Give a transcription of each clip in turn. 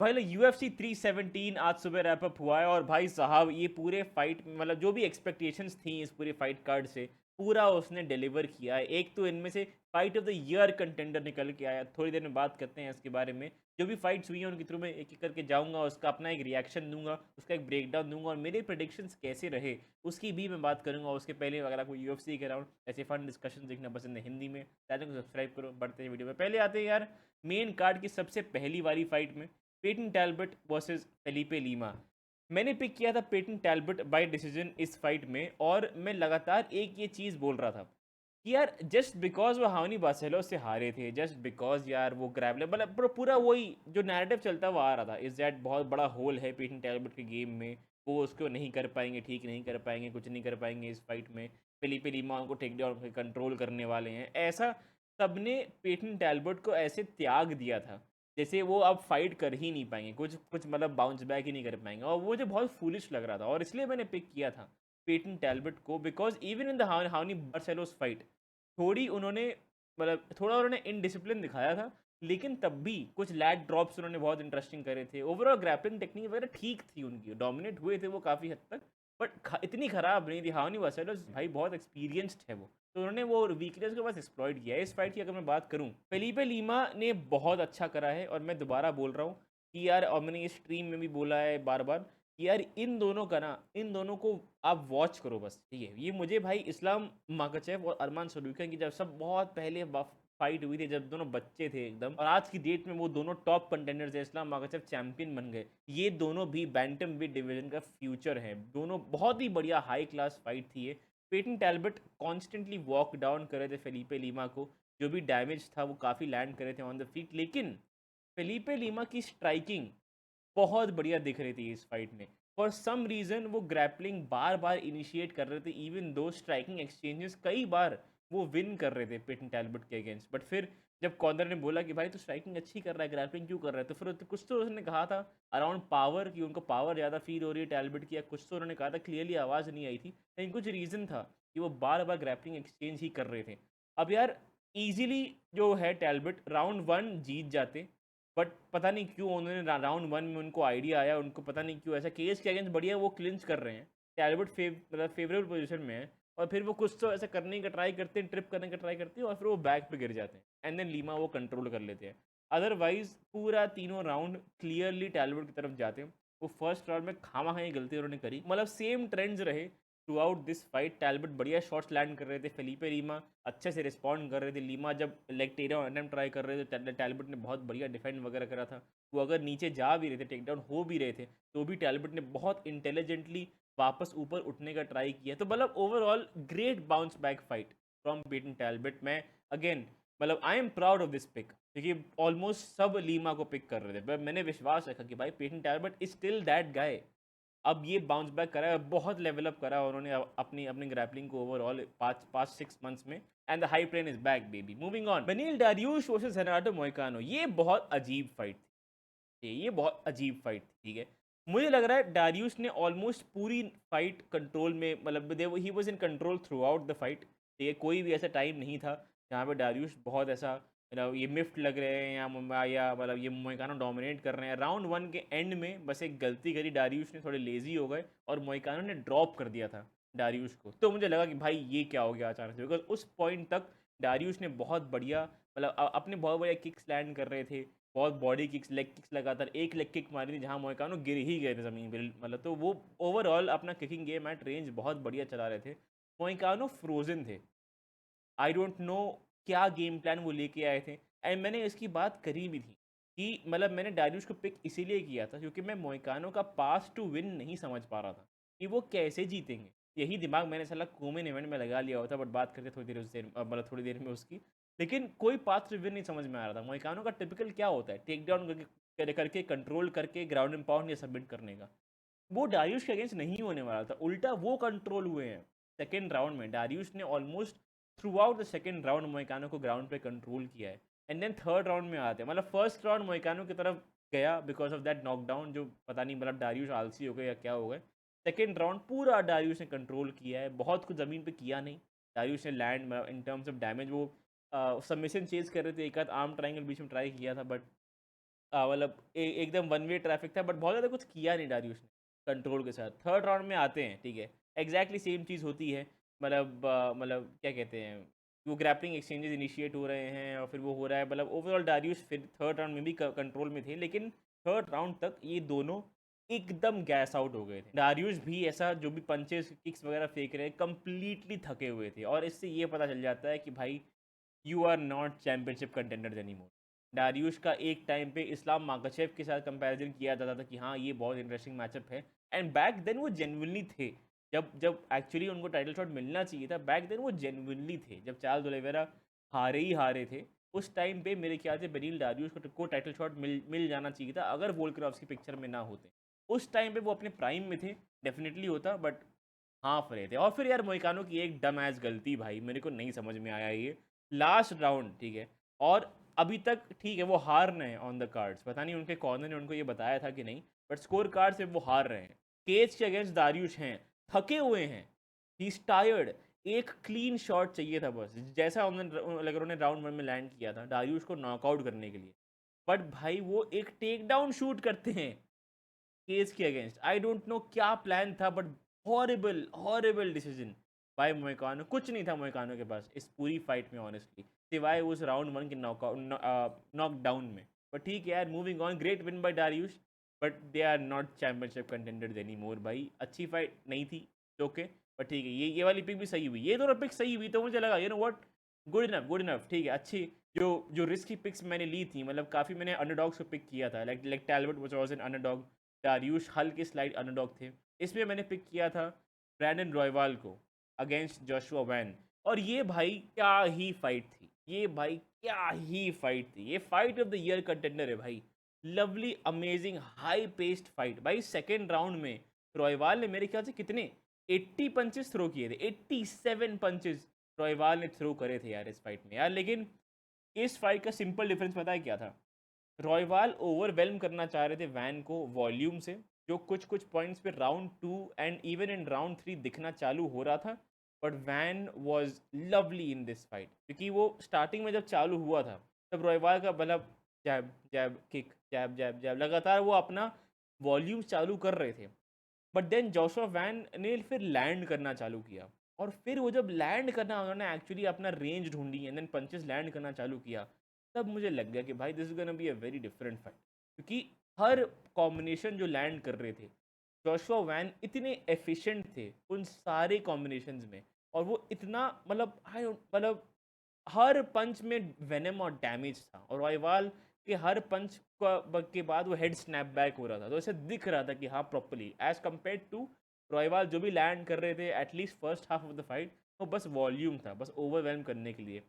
भाई UFC 317 आज सुबह रैप अप हुआ है और भाई साहब ये पूरे फाइट मतलब जो भी एक्सपेक्टेशंस थी इस पूरे फाइट कार्ड से पूरा उसने डिलीवर किया है। एक तो इनमें से fight of the year contender निकल के आया। थोड़ी देर में बात करते हैं इसके बारे में। जो भी फाइट्स हुई हैं उनके थ्रू मैं एक एक करके जाऊंगा, उसका अपना एक रिएक्शन दूंगा, उसका एक ब्रेकडाउन दूंगा और मेरे प्रेडिक्शंस कैसे रहे उसकी भी मैं बात करूंगा। उसके पहले अगर आपको UFC के अराउंड ऐसे फन डिस्कशन देखना पसंद है हिंदी में, चैनल को सब्सक्राइब करो। बढ़ते हैं वीडियो में, पहले आते हैं यार मेन कार्ड की सबसे पहली वाली फाइट में, पेटन टैल्बट वर्सेस फेलिपे लीमा। मैंने पिक किया था पेटन टैल्बट बाय डिसीजन इस फाइट में और मैं लगातार एक ये चीज़ बोल रहा था कि यार जस्ट बिकॉज वो हाउनी बार्सेलो से हारे थे, जस्ट बिकॉज यार वो ग्रैबलर मतलब पूरा वही जो नैरेटिव चलता हुआ आ रहा था इस दैट बहुत बड़ा होल है पेटन टैल्बट के गेम में, वो उसको नहीं कर पाएंगे, ठीक नहीं कर पाएंगे, कुछ नहीं कर पाएंगे इस फाइट में। फेलिपे लीमा उनको टेक डाउन कंट्रोल करने वाले हैं, ऐसा सबने पेटन टैल्बट को ऐसे त्याग दिया था जैसे वो अब फाइट कर ही नहीं पाएंगे, कुछ कुछ मतलब बाउंस बैक ही नहीं कर पाएंगे, और वो जो बहुत फूलिश लग रहा था और इसलिए मैंने पिक किया था पेटन टैल्बट को। बिकॉज इवन इन द हाउनी बार्सेलोस फाइट थोड़ी उन्होंने मतलब थोड़ा उन्होंने इनडिसिप्लिन दिखाया था, लेकिन तब भी कुछ लैग ड्रॉप्स उन्होंने बहुत इंटरेस्टिंग करे थे। ओवरऑल ग्रैपलिंग टेक्निक वगैरह ठीक थी उनकी, डोमिनेट हुए थे वो काफ़ी हद तक, बट इतनी ख़राब नहीं थी। हाउनी बार्सेलोस भाई बहुत एक्सपीरियंस्ड है वो, तो उन्होंने वो वीकनेस को बस एक्सप्लॉइट किया है। इस फाइट की अगर मैं बात करूँ, फेलिपे लीमा ने बहुत अच्छा करा है और मैं दोबारा बोल रहा हूँ कि यार, और मैंने इस स्ट्रीम में भी बोला है बार बार कि यार इन दोनों का ना, इन दोनों को आप वॉच करो बस, ठीक है। ये मुझे भाई इस्लाम माकाचेव और अरमान सलूखन की जब सब बहुत पहले फाइट हुई थी, जब दोनों बच्चे थे एकदम, और आज की डेट में वो दोनों टॉप कंटेंडर्स है, इस्लाम माकाचेव चैंपियन बन गए। ये दोनों भी बैंटम वेट डिवीजन का फ्यूचर है, दोनों बहुत ही बढ़िया हाई क्लास फाइट थी ये। पेटन टैल्बट कॉन्स्टेंटली वॉक डाउन कर रहे थे फेलिपे लीमा को, जो भी डैमेज था वो काफ़ी लैंड कर रहे थे ऑन द फीट, लेकिन फेलिपे लीमा की स्ट्राइकिंग बहुत बढ़िया दिख रही थी इस फाइट में। फॉर सम रीज़न वो ग्रैपलिंग बार बार इनिशिएट कर रहे थे, इवन दो स्ट्राइकिंग एक्सचेंजेस कई बार वो विन कर रहे थे पेटन टैल्बट के अगेंस्ट। बट फिर जब कॉर्नर ने बोला कि भाई तो स्ट्राइकिंग अच्छी कर रहा है, ग्रैपलिंग क्यों कर रहा है, तो फिर कुछ तो उसने कहा था अराउंड पावर, कि उनको पावर ज़्यादा फील हो रही है टैल्बट की, या कुछ तो उन्होंने कहा था, क्लियरली आवाज़ नहीं आई थी, लेकिन कुछ रीज़न था कि वो बार बार ग्रैपलिंग एक्सचेंज ही कर रहे थे। अब यार ईजिली जो है टैल्बट राउंड वन जीत जाते, बट पता नहीं क्यों उन्होंने राउंड वन में उनको आइडिया आया, उनको पता नहीं क्यों ऐसा केस के अगेंस्ट बढ़िया वो क्लिंच कर रहे हैं, टैल्बर्ट मतलब फेवरेबल पोजीशन में है, और फिर वो कुछ तो ऐसा करने का ट्राई करते हैं, ट्रिप करने का ट्राई करते हैं, और फिर वो बैक पे गिर जाते हैं, एंड देन लीमा वो कंट्रोल कर लेते हैं। अदरवाइज पूरा तीनों राउंड क्लियरली टैल्बर्ट की तरफ जाते हैं। वो फर्स्ट राउंड में खामा खाई गलती उन्होंने करी, मतलब सेम ट्रेंड्स रहे थ्रू आउट दिस फाइट। टैल्बट बढ़िया शॉट्स लैंड कर रहे थे, फेलिपे लीमा अच्छे से रिस्पॉन्ड कर रहे थे। लीमा जब leg take down attempt try कर रहे थे, टैल्बट ने बहुत बढ़िया डिफेंड वगैरह करा था। वो अगर नीचे जा भी रहे थे, टेक डाउन हो भी रहे थे, तो भी टैल्बट ने बहुत इंटेलिजेंटली वापस ऊपर उठने का ट्राई किया। तो मतलब overall great bounce back fight from Payton Talbott. मैं अगेन मतलब I am proud of this pick, क्योंकि ऑलमोस्ट सब लीमा को पिक कर रहे थे, पर मैंने विश्वास रखा कि भाई Payton Talbott is still that guy. अब ये बाउंस बैक करा है, बहुत लेवल अप करा है उन्होंने अपनी अपनी ग्रैपलिंग को ओवरऑल 5-6 मंथ्स में, and the hype train is back baby. Moving on, Beneil Dariush versus Renato Moicano, ये बहुत अजीब फाइट थी, ये बहुत अजीब फाइट थी, ठीक है। मुझे लग रहा है डारियूश ने ऑलमोस्ट पूरी फाइट कंट्रोल में, मतलब he was in control through out the fight, ठीक है। कोई भी ऐसा टाइम नहीं था जहाँ पे डारियूश बहुत ऐसा मतलब ये मिफ्ट लग रहे हैं या मतलब ये मोइकानो डोमिनेट कर रहे हैं। राउंड वन के एंड में बस एक गलती करी डारियूश ने, थोड़े लेजी हो गए और मोइकानो ने ड्रॉप कर दिया था डारियूश को। तो मुझे लगा कि भाई ये क्या हो गया अचानक से, बिकॉज उस पॉइंट तक डारियूश ने बहुत बढ़िया मतलब अपने बहुत बढ़िया किक्स लैंड कर रहे थे, बहुत बॉडी किक्स, लेग किक्स लगातार, एक लेग किक मारी थी जहाँ मोइकानो गिर ही गए थे ज़मीन पर, मतलब तो वो ओवरऑल अपना किकिंग गेम एट रेंज बहुत बढ़िया चला रहे थे। मोइकानो फ्रोजन थे, आई डोंट नो क्या गेम प्लान वो लेके आए थे। एंड मैंने इसकी बात करी भी थी कि मतलब मैंने डारियूश को पिक इसीलिए किया था क्योंकि मैं मोइकानो का पास टू विन नहीं समझ पा रहा था कि वो कैसे जीतेंगे। यही दिमाग मैंने साला कोमेन इवेंट में लगा लिया होता, बट बात करते थोड़ी देर उस देर मतलब थोड़ी देर में उसकी, लेकिन कोई पाथ टू विन नहीं समझ में आ रहा था। मोइकानो का टिपिकल क्या होता है, टेक डाउन करके कंट्रोल करके ग्राउंड एंड पाउंड या सबमिट करने का, वो डारियूश के अगेंस्ट नहीं होने वाला था। उल्टा वो कंट्रोल हुए हैं सेकेंड राउंड में, डारियूश ने almost through out the second round मोइकानो को ग्राउंड पे कंट्रोल किया है। एंड देन थर्ड राउंड में आते हैं, मतलब फर्स्ट राउंड मोइकानो की तरफ गया बिकॉज ऑफ दैट नॉकडाउन, जो पता नहीं मतलब डारियूश आलसी हो गए या क्या हो गए। सेकेंड राउंड पूरा डारियूश ने कंट्रोल किया है, बहुत कुछ ज़मीन पे किया नहीं डारियूश ने land in terms of damage. वो सबमिशन चेज कर रहे थे, एक आध आर्म ट्राइंगल बीच में ट्राई किया था, बट मतलब एकदम वन वे ट्रैफिक था, बट बहुत ज़्यादा कुछ किया नहीं डारियुश ने कंट्रोल के साथ। थर्ड राउंड में आते हैं, ठीक है, एग्जैक्टली सेम चीज़ होती है। मतलब क्या कहते हैं, वो ग्रैपलिंग एक्सचेंजेस इनिशिएट हो रहे हैं और फिर वो हो रहा है, मतलब ओवरऑल डारियुश फिर थर्ड राउंड में भी कंट्रोल में थे, लेकिन थर्ड राउंड तक ये दोनों एकदम गैस आउट हो गए थे। डारियुश भी ऐसा, जो भी पंचेस किक्स वगैरह फेंक रहे हैं, कंप्लीटली थके हुए थे, और इससे ये पता चल जाता है कि भाई you are not championship contenders anymore. Dariush का एक टाइम पे इस्लाम माकाचेव के साथ कंपैरिजन किया जाता था कि हाँ ये बहुत इंटरेस्टिंग मैचअप है, एंड बैक देन वो जेन्युइनली थे। जब जब एक्चुअली उनको टाइटल शॉट मिलना चाहिए था, बैक देन वो जेन्युइनली थे। जब चार्ल्स ओलिवेरा हारे ही हारे थे, उस टाइम पे मेरे ख्याल से बेनिल डारियुश को टाइटल शॉट मिल जाना चाहिए था, अगर वोल्क्रॉफ्स की पिक्चर में ना होते। उस टाइम पे वो अपने प्राइम में थे, डेफिनेटली होता, बट हाफ रहे थे। और फिर यार मोहिकानो की एक डम एज गलती, भाई मेरे को नहीं समझ में आया ये लास्ट राउंड, ठीक है, और अभी तक ठीक है वो हार रहे हैं ऑन द कार्ड्स, पता नहीं उनके कॉर्नर ने उनको ये बताया था कि नहीं, बट स्कोर कार्ड से वो हार रहे हैं। केज के अगेंस्ट दारियुश हैं, थके हुए हैं, ही इज टायर्ड। एक क्लीन शॉट चाहिए था बस, जैसा उन्होंने राउंड वन में लैंड किया था दारियुश को नॉकआउट करने के लिए, बट भाई वो एक टेक डाउन शूट करते हैं केस के अगेंस्ट। आई डोंट नो क्या प्लान था, but horrible horrible decision by मोइकानो। कुछ नहीं था मोइकानो के पास इस पूरी फाइट में ऑनेस्टली, सिवाय उस राउंड वन के नॉकडाउन में। बट ठीक है यार, moving on, great win by Dariush, but they are not championship contenders any more. भाई अच्छी फाइट नहीं थी, ओके, बट ठीक है, ये वाली पिक भी सही हुई, ये दोनों पिक सही हुई, तो मुझे लगा you know what, good enough good enough, ठीक है, अच्छी। जो जो रिस्की पिक्स मैंने ली थी, मतलब काफ़ी मैंने अंडरडॉग्स को पिक किया था, लाइक टैलबर्ट वाज एन अंडरडॉग, डारियुश हल्के स्लाइड अंडरडॉग थे। इसमें मैंने पिक किया था ब्रैंडन रॉयवाल को अगेंस्ट जोशुआ वैन, और ये भाई क्या ही फाइट थी, ये भाई क्या ही फाइट थी, ये fight of the year contender है भाई। Lovely amazing high paced fight भाई। सेकेंड राउंड में रॉयवाल ने मेरे ख्याल से कितने 80 पंचेस थ्रो किए थे, 87 पंचेस रॉयवाल ने थ्रो करे थे यार इस फाइट में यार। लेकिन इस फाइट का सिंपल डिफरेंस पता है क्या था, रॉयवाल ओवरवेलम करना चाह रहे थे वैन को वॉल्यूम से, जो कुछ कुछ पॉइंट्स पे round to and even in round three दिखना चालू हो रहा था। But when was lovely in this fight, क्योंकि वो स्टार्टिंग में जब चालू हुआ था तब रॉयवाल का मतलब जैब जैब किक जैब जैब जैब लगातार वो अपना वॉल्यूम चालू कर रहे थे। बट देन जोशुआ वैन ने फिर लैंड करना चालू किया, और फिर वो जब लैंड करना उन्होंने एक्चुअली अपना रेंज ढूंढी एंड देन पंचेस लैंड करना चालू किया, तब मुझे लग गया कि भाई this is gonna be a very different fight. क्योंकि हर कॉम्बिनेशन जो लैंड कर रहे थे जोशुआ वैन इतने एफिशिएंट थे उन सारे कॉम्बिनेशंस में, और वो इतना मतलब मतलब हर पंच में वेनम और डैमेज था, और रॉयवाल के हर पंच के बाद वो हेड स्नैप बैक हो रहा था, तो ऐसे दिख रहा था कि हाँ प्रॉपरली एज कम्पेयर टू रॉयवाल जो भी लैंड कर रहे थे at least first half of the fight, वो बस वॉल्यूम था, बस ओवरवेलम करने के लिए।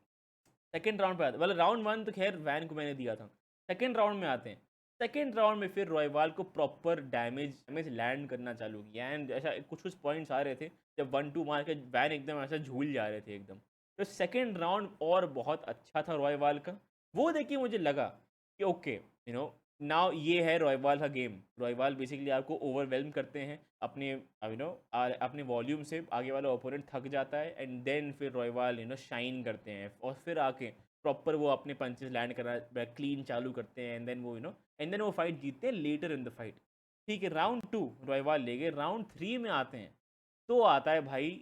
सेकेंड राउंड पे आते, मतलब राउंड वन तो खैर वैन को मैंने दिया था, सेकेंड राउंड में आते हैं। सेकेंड राउंड में फिर रॉयवाल को प्रॉपर डैमेज डैमेज लैंड करना चालू किया, एंड ऐसा कुछ कुछ पॉइंट्स आ रहे थे जब वन टू मार के वैन एकदम ऐसा झूल जा रहे थे एकदम। तो सेकेंड राउंड और बहुत अच्छा था रॉयवाल का, वो देखिए मुझे लगा कि ओके यू नो नाउ ये है रॉयवाल का गेम। रॉयवाल बेसिकली आपको ओवरवेलम करते हैं अपने अपने वॉल्यूम से, आगे वाला ओपोनेंट थक जाता है, एंड देन फिर रॉयवाल शाइन करते हैं, और फिर आके प्रॉपर वो अपने पंचेस लैंड करना क्लीन चालू करते हैं, एंड देन वो एंड देन वो फाइट जीतते हैं लेटर इन द फाइट। ठीक है, राउंड टू रॉयवाल ले गए, राउंड थ्री में आते हैं, तो आता है भाई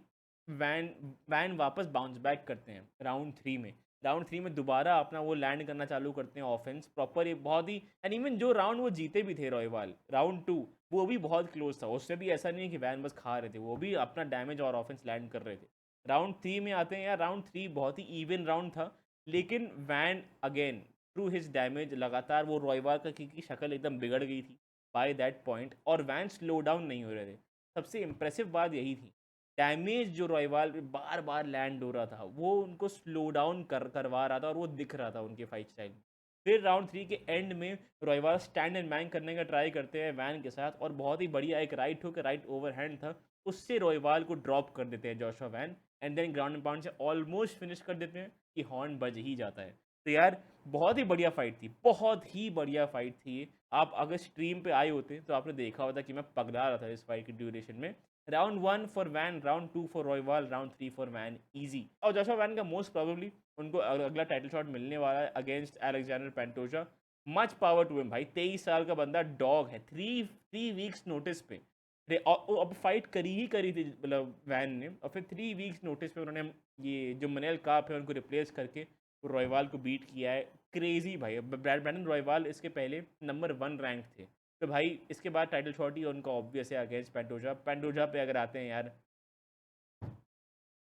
वैन। वैन वापस बाउंस बैक करते हैं राउंड थ्री में। राउंड थ्री में दोबारा अपना वो लैंड करना चालू करते हैं ऑफेंस प्रॉपर, ये बहुत ही, एंड इवन जो राउंड वो जीते भी थे रॉयवाल राउंड टू, वो भी बहुत क्लोज था, उससे भी ऐसा नहीं है कि वैन बस खा रहे थे, वो भी अपना डैमेज और ऑफेंस लैंड कर रहे थे। राउंड थ्री में आते हैं यार, राउंड थ्री बहुत ही इवन राउंड था, लेकिन Van again through his damage लगातार वो रॉयवाल का की शक्ल एकदम बिगड़ गई थी बाय दैट पॉइंट, और वैन स्लो डाउन नहीं हो रहे थे। सबसे इम्प्रेसिव बात यही थी, डैमेज जो रॉयवाल पे बार बार लैंड हो रहा था वो उनको स्लो डाउन करवा रहा था, और वो दिख रहा था उनके फाइट स्टाइल में। फिर राउंड थ्री के एंड में रॉयवाल स्टैंड एंड बैंक करने का ट्राई करते हैं वैन के साथ, और बहुत ही बढ़िया एक right hook right over hand था, उससे रॉयवाल को ड्रॉप कर देते हैं Joshua Van, and then ground and pound से ऑलमोस्ट फिनिश कर देते हैं कि हॉर्न बज ही जाता है। तो यार बहुत ही बढ़िया फाइट थी, बहुत ही बढ़िया फाइट थी। आप अगर स्ट्रीम पे आए होते तो आपने देखा होता कि मैं पगला रहा था इस फाइट की ड्यूरेशन में। Round one for Van, round two for Royval, round three for Van easy. और जोशुआ वैन का मोस्ट प्रोबेबली उनको अगला टाइटल शॉट मिलने वाला है against Alexandre Pantoja, much power to him भाई, 23 साल का बंदा डॉग है। थ्री थ्री वीक्स नोटिस पे और अब फाइट करी ही करी थी मतलब वैन ने, और फिर 3 वीक्स नोटिस पे उन्होंने ये जो मनैल काप है उनको रिप्लेस करके रॉयवाल को बीट किया है। क्रेजी भाई। ब्रैंडन रॉयवाल इसके पहले नंबर 1 रैंक थे, तो भाई इसके बाद टाइटल शॉट ही उनका ऑब्वियस है अगेंस्ट पेंटोजा। पेंटोजा पे अगर आते हैं यार,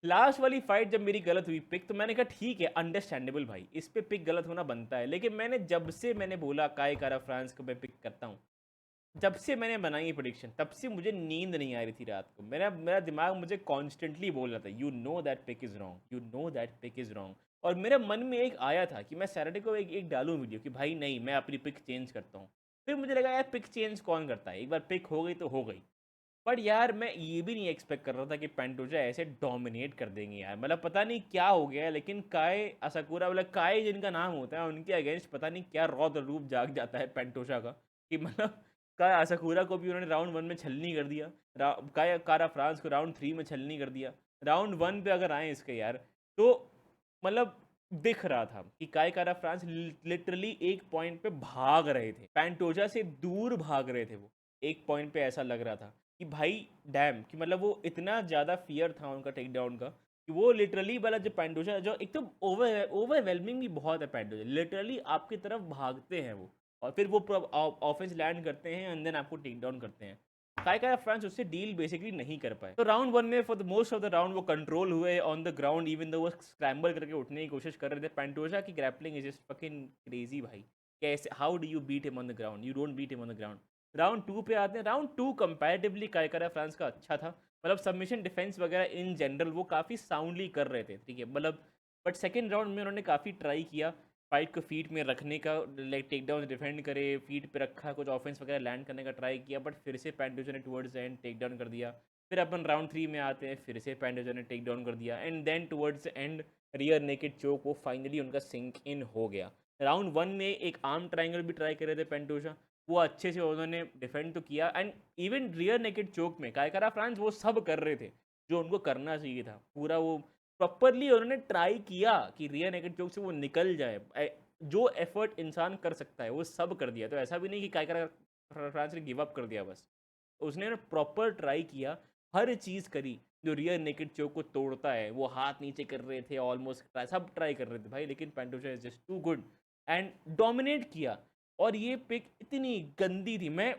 लास्ट वाली फाइट जब मेरी गलत हुई पिक, तो मैंने कहा ठीक है अंडरस्टैंडेबल भाई, इस पे पिक गलत होना बनता है। लेकिन मैंने जब से मैंने बोला काय कारा फ्रांस को मैं पिक करता हूँ, जब से मैंने बनाई ये प्रोडिक्शन, तब से मुझे नींद नहीं आ रही थी रात को। मेरा मेरा दिमाग मुझे कॉन्स्टेंटली बोल रहा था you know that pick is wrong, you know that pick is wrong. और मेरे मन में एक आया था कि मैं सैटरडे को एक डालूँ वीडियो कि भाई नहीं मैं अपनी पिक चेंज करता हूँ। फिर मुझे लगा यार पिक चेंज कौन करता है, एक बार पिक हो गई तो हो गई। बट यार मैं ये भी नहीं एक्सपेक्ट कर रहा था कि पेंटोजा ऐसे डोमिनेट कर देंगे यार। मतलब पता नहीं क्या हो गया है, लेकिन काय असाकुरा, मतलब काय जिनका नाम होता है, उनके अगेंस्ट पता नहीं क्या रौद्र रूप जाग जाता है पेंटोजा का, कि मतलब काय असाकुरा को भी उन्होंने राउंड 1 में छलनी कर दिया, काय कारा फ्रांस को राउंड 3 में छलनी कर दिया। राउंड 1 पे अगर आए इसके यार, तो मतलब दिख रहा था कि काय कारा फ्रांस लिटरली एक पॉइंट पे भाग रहे थे, पेंटोजा से दूर भाग रहे थे वो। एक पॉइंट पे ऐसा लग रहा था कि भाई डैम, कि मतलब वो इतना ज़्यादा फियर था उनका टेक डाउन का, कि वो लिटरली वाला जो पेंडोजा, जो एक तो ओवरवेलमिंग भी बहुत है पेंडोजा, लिटरली आपकी तरफ भागते हैं वो, और फिर वो ऑफेंस लैंड करते हैं एंड देन आपको टेक डाउन करते हैं। काय काय फ्रांस उससे डील बेसिकली नहीं कर पाए। तो राउंड 1 में for the most of the round वो कंट्रोल हुए on the ground, even though वो स्क्रैम्बल करके उठने की कोशिश कर रहे थे। पेंटोजा की grappling is just fucking crazy भाई। कैसे, how do you beat him on the ground, you don't beat him on the ground. Round 2 पे आते हैं। राउंड 2 कंपैरेटिवली काय करा फ्रांस का अच्छा था, मतलब सबमिशन डिफेंस वगैरह इन जनरल वो काफ़ी साउंडली कर रहे थे, ठीक है मतलब। बट सेकेंड राउंड में उन्होंने काफ़ी ट्राई किया फाइट को फीट में रखने का, लाइक टेक डाउन डिफेंड करे, फीट पे रखा, कुछ ऑफेंस वगैरह लैंड करने का ट्राई किया, बट फिर से पेंडोजा ने towards the end take down कर दिया। फिर अपन राउंड 3 में आते हैं, फिर से पेंडोजा ने टेक डाउन कर दिया, and then towards the end rear naked choke वो फाइनली उनका सिंक इन हो गया। राउंड 1 में एक आर्म ट्राइंगल भी ट्राई कर रहे थे पेंटोजा, वो अच्छे से उन्होंने डिफेंड तो किया, and even rear naked choke में कायकारा फ्रांस वो सब कर रहे थे जो उनको करना चाहिए था। पूरा वो प्रॉपरली उन्होंने ट्राई किया कि रियर नेकेड चोक से वो निकल जाए, जो एफर्ट इंसान कर सकता है वो सब कर दिया। तो ऐसा भी नहीं कि कायकारा फ्रांस ने गिव अप कर दिया बस, उसने प्रॉपर ट्राई किया, हर चीज़ करी जो रियर नेकेड चोक को तोड़ता है। वो हाथ नीचे कर रहे थे, ऑलमोस्ट सब ट्राई कर रहे थे भाई, लेकिन Pantoja is just too good and dominate किया। और ये पिक इतनी गंदी थी, मैं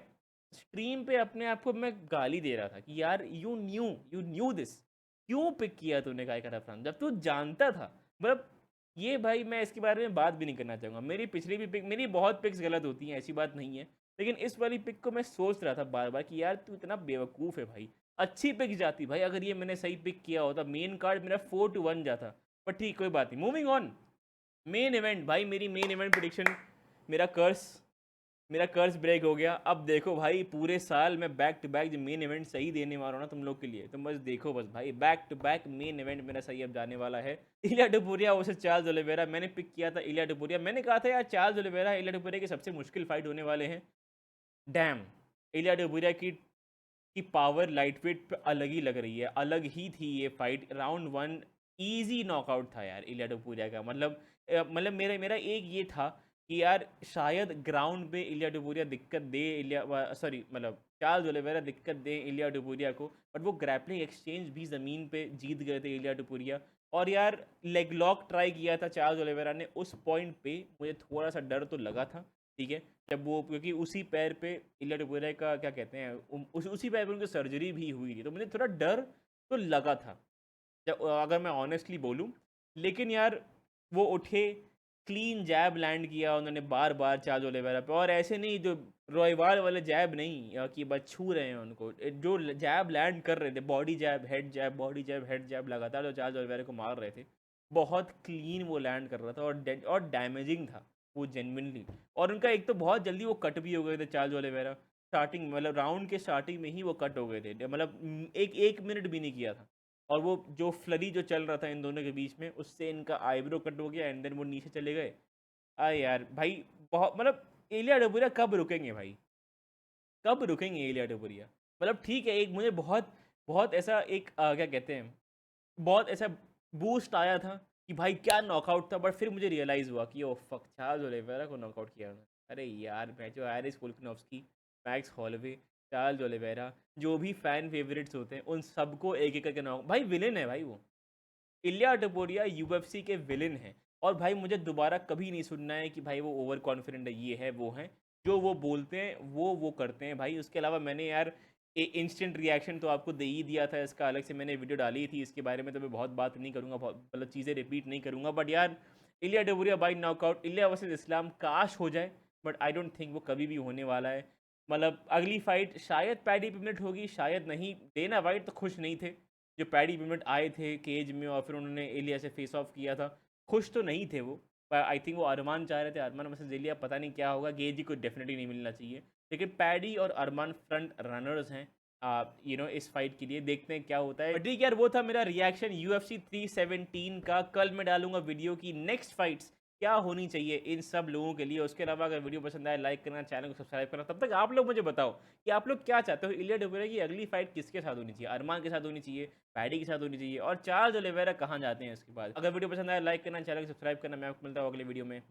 स्ट्रीम पे अपने आप को मैं गाली दे रहा था कि यार यू न्यू दिस, क्यों पिक किया तूने काय करा फ्रांस जब तू जानता था। मतलब ये भाई मैं इसके बारे में बात भी नहीं करना चाहूँगा, मेरी पिछली भी पिक, मेरी बहुत पिक्स गलत होती हैं ऐसी बात नहीं है, लेकिन इस वाली पिक को मैं सोच रहा था बार बार कि यार तू इतना बेवकूफ़ है भाई। अच्छी पिक जाती भाई, अगर ये मैंने सही पिक किया होता, मेन कार्ड मेरा 4-1 जाता। पर ठीक, कोई बात नहीं, मूविंग ऑन। मेन इवेंट भाई, मेरी मेन इवेंट प्रिडिक्शन, मेरा कर्स मेरा कर्स ब्रेक हो गया। अब देखो भाई पूरे साल मैं बैक टू बैक जो मेन इवेंट सही देने वाला हूँ ना तुम लोग के लिए, तुम बस देखो बस भाई, back to back main event मेरा सही अब जाने वाला है। Ilia Topuria versus Charles Oliveira, मैंने पिक किया था इलिया टुपुरिया। मैंने कहा था यार चार्ल्स ओलिवेरा इलिया टुपुरिया की सबसे मुश्किल फाइट होने वाले हैं। डैम, इलिया टुपुरिया की पावर लाइट वेट पे अलग ही लग रही है, अलग ही थी ये फाइट। राउंड 1 इजी नॉकआउट था यार इलिया टुपुरिया का, मतलब मेरा मेरा एक ये था कि यार शायद ग्राउंड पे इलिया टुपुरिया दिक्कत दे, इलिया सॉरी मतलब चार्ल्स ओलिवेरा दिक्कत दे इलिया टुपुरिया को, बट वो ग्रैपलिंग एक्सचेंज भी ज़मीन पे जीत गए थे इलिया टुपुरिया। और यार लेग लॉक ट्राई किया था चार्ल्स ओलिवेरा ने, उस पॉइंट पे मुझे थोड़ा सा डर तो लगा था, ठीक है, जब वो, क्योंकि उसी पैर पे इलिया टुपुरिया का क्या कहते हैं उसी पैर पे उनकी सर्जरी भी हुई थी, तो मुझे थोड़ा डर तो लगा था जब, अगर मैं ऑनेस्टली बोलूँ। लेकिन यार वो उठे, क्लीन जैब लैंड किया उन्होंने बार बार चार्ल्स ओलिवेरा पे, और ऐसे नहीं जो रॉयवाल वाले जैब नहीं कि बस छू रहे हैं उनको, जो जैब लैंड कर रहे थे, बॉडी जैब हेड जैब, बॉडी जैब हेड जैब लगातार जो चार्ल्स ओलिवेरा को मार रहे थे, बहुत क्लीन वो लैंड कर रहा था, और डैमेजिंग था वो जेनविनली। और उनका एक तो बहुत जल्दी वो कट भी हो गए थे चार्ल्स ओलिवेरा, स्टार्टिंग मतलब राउंड के स्टार्टिंग में ही वो कट हो गए थे, मतलब एक मिनट भी नहीं किया था। और वो जो फ्लरी जो चल रहा था इन दोनों के बीच में, उससे इनका आईब्रो कट हो गया एंड देन वो नीचे चले गए। यार भाई बहुत, मतलब एलिया डबुरिया कब रुकेंगे भाई, कब रुकेंगे एलिया डबुरिया। मतलब ठीक है, एक मुझे बहुत बहुत ऐसा एक क्या कहते हैं, बहुत ऐसा बूस्ट आया था कि भाई क्या नॉकआउट था, बट फिर मुझे रियलाइज़ हुआ कि ओ फक, चार्ल्स ओलिवेरा को नॉकआउट किया उन्होंने। अरे यार जो Harris Volkanovski, max Holloway, Charles Oliveira, जो भी फैन फेवरेट्स होते हैं उन सबको एक एक करके नॉक, भाई विलेन है भाई वो। इलिया टपोरिया यूएफसी के विलेन हैं। और भाई मुझे दोबारा कभी नहीं सुनना है कि भाई वो ओवर कॉन्फिडेंट है, ये है वो है। जो वो बोलते हैं वो करते हैं भाई। उसके अलावा मैंने यार इंस्टेंट रिएक्शन तो आपको दे ही दिया था, इसका अलग से मैंने वीडियो डाली थी इसके बारे में, तो मैं बहुत बात नहीं करूँगा, मतलब चीज़ें रिपीट नहीं करूँगा। बट यार इलिया Topuria by knockout, Iliya versus इस्लाम काश हो जाए, बट आई डोंट थिंक वो कभी भी होने वाला है। मतलब अगली फाइट शायद पैडी पिमलेट होगी, शायद नहीं। डेना वाइट तो खुश नहीं थे जो पैडी पिमलेट आए थे केज में और फिर उन्होंने एलिया से फेस ऑफ किया था। खुश तो नहीं थे वो, पर आई थिंक वो अरमान चाह रहे थे। अरमान वर्सेस एलिया पता नहीं क्या होगा, केज को डेफिनेटली नहीं मिलना चाहिए। लेकिन पैडी और अरमान फ्रंट रनर्स हैं इस फाइट के लिए। देखते हैं क्या होता है। ठीक यार, वो था मेरा रिएक्शन UFC 317 का। कल मैं डालूंगा वीडियो की नेक्स्ट फाइट्स क्या होनी चाहिए इन सब लोगों के लिए। उसके अलावा अगर वीडियो पसंद आए लाइक करना, चैनल को सब्सक्राइब करना। तब तक आप लोग मुझे बताओ कि आप लोग क्या चाहते हो, इलिया टपोरिया की अगली फाइट किसके साथ होनी चाहिए? अरमान के साथ होनी चाहिए, पैडी के साथ होनी चाहिए, और चार्ल्स ओलिवेरा कहाँ जाते हैं इसके बाद? अगर वीडियो पसंद आए लाइक करना, चैनल को सब्सक्राइब करना। मैं आपको मिलता हूँ अगले वीडियो में।